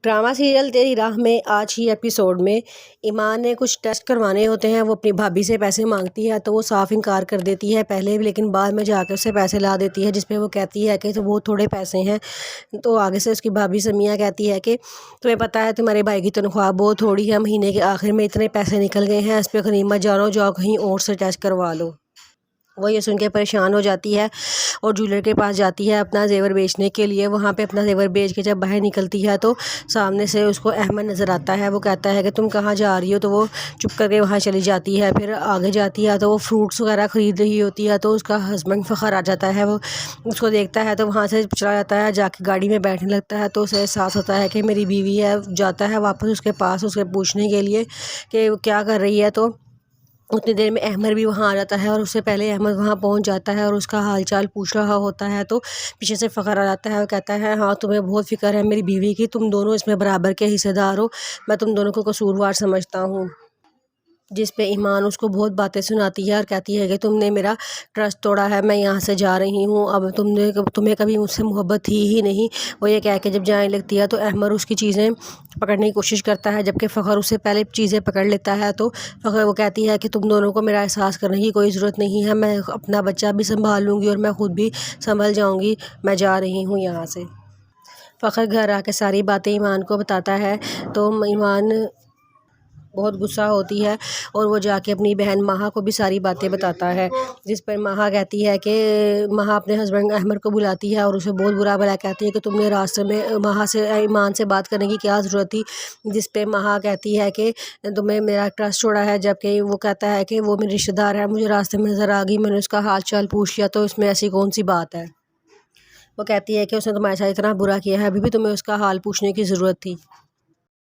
Drama serial تیری راہ میں آج ہی ایپیسوڈ میں ایمان نے کچھ ٹیسٹ کروانے ہوتے ہیں۔ وہ اپنی بھابھی سے پیسے مانگتی ہے تو وہ صاف انکار کر دیتی ہے پہلے بھی، لیکن بعد میں جا کے اسے پیسے لا دیتی ہے، جس پہ وہ کہتی ہے کہ وہ تھوڑے پیسے ہیں۔ تو آگے سے اس کی بھابھی سمیہ کہتی ہے کہ تمہیں پتہ ہے تمہارے بھائی کی تنخواہ بہت تھوڑی ہے، مہینے کے آخر میں اتنے پیسے نکل گئے ہیں، اس پہ غنیمت جاؤ کہیں اور سے ٹیسٹ کروا لو۔ وہ یہ سن کے پریشان ہو جاتی ہے اور جولر کے پاس جاتی ہے اپنا زیور بیچنے کے لیے۔ وہاں پہ اپنا زیور بیچ کے جب باہر نکلتی ہے تو سامنے سے اس کو احمد نظر آتا ہے۔ وہ کہتا ہے کہ تم کہاں جا رہی ہو، تو وہ چپ کر کے وہاں چلی جاتی ہے۔ پھر آگے جاتی ہے تو وہ فروٹس وغیرہ خرید رہی ہوتی ہے تو اس کا ہسبینڈ فخر آ جاتا ہے۔ وہ اس کو دیکھتا ہے تو وہاں سے چلا جاتا ہے، جا کے گاڑی میں بیٹھنے لگتا ہے تو اسے احساس ہوتا ہے کہ میری بیوی ہے۔ جاتا ہے واپس اس کے پاس اسے پوچھنے کے لیے کہ وہ کیا کر رہی ہے، تو اتنی دیر میں احمد بھی وہاں آ جاتا ہے اور اس سے پہلے احمد وہاں پہنچ جاتا ہے اور اس کا حال چال پوچھ رہا ہوتا ہے تو پیچھے سے فخر آ جاتا ہے۔ وہ کہتا ہے ہاں تمہیں بہت فکر ہے میری بیوی کی، تم دونوں اس میں برابر کے حصے دار ہو، میں تم دونوں کو قصوروار سمجھتا ہوں۔ جس پہ ایمان اس کو بہت باتیں سناتی ہے اور کہتی ہے کہ تم نے میرا ٹرسٹ توڑا ہے، میں یہاں سے جا رہی ہوں، اب تمہیں کبھی مجھ سے محبت تھی ہی نہیں۔ وہ یہ کہہ کے جب جانے لگتی ہے تو احمد اس کی چیزیں پکڑنے کی کوشش کرتا ہے، جبکہ فخر اس سے پہلے چیزیں پکڑ لیتا ہے۔ تو فخر وہ کہتی ہے کہ تم دونوں کو میرا احساس کرنے کی کوئی ضرورت نہیں ہے، میں اپنا بچہ بھی سنبھال لوں گی اور میں خود بھی سنبھل جاؤں گی، میں جا رہی ہوں یہاں سے۔ فخر گھر آ کے ساری باتیں ایمان کو بتاتا ہے تو ایمان بہت غصہ ہوتی ہے اور وہ جا کے اپنی بہن مہا کو بھی ساری باتیں بتاتا ہے، جس پر مہا کہتی ہے کہ مہا اپنے ہسبینڈ احمد کو بلاتی ہے اور اسے بہت برا بھلا کہتی ہے کہ تم نے راستے میں مہا سے ایمان سے بات کرنے کی کیا ضرورت تھی۔ جس پہ مہا کہتی ہے کہ تمہیں میرا ٹرسٹ چھوڑا ہے، جبکہ وہ کہتا ہے کہ وہ میری رشتہ دار ہے، مجھے راستے میں نظر آ گئی، میں نے اس کا حال چال پوچھ لیا، تو اس میں ایسی کون سی بات ہے۔ وہ کہتی ہے کہ اس نے تمہارے ساتھ اتنا برا کیا ہے، ابھی بھی تمہیں اس کا حال پوچھنے کی ضرورت تھی۔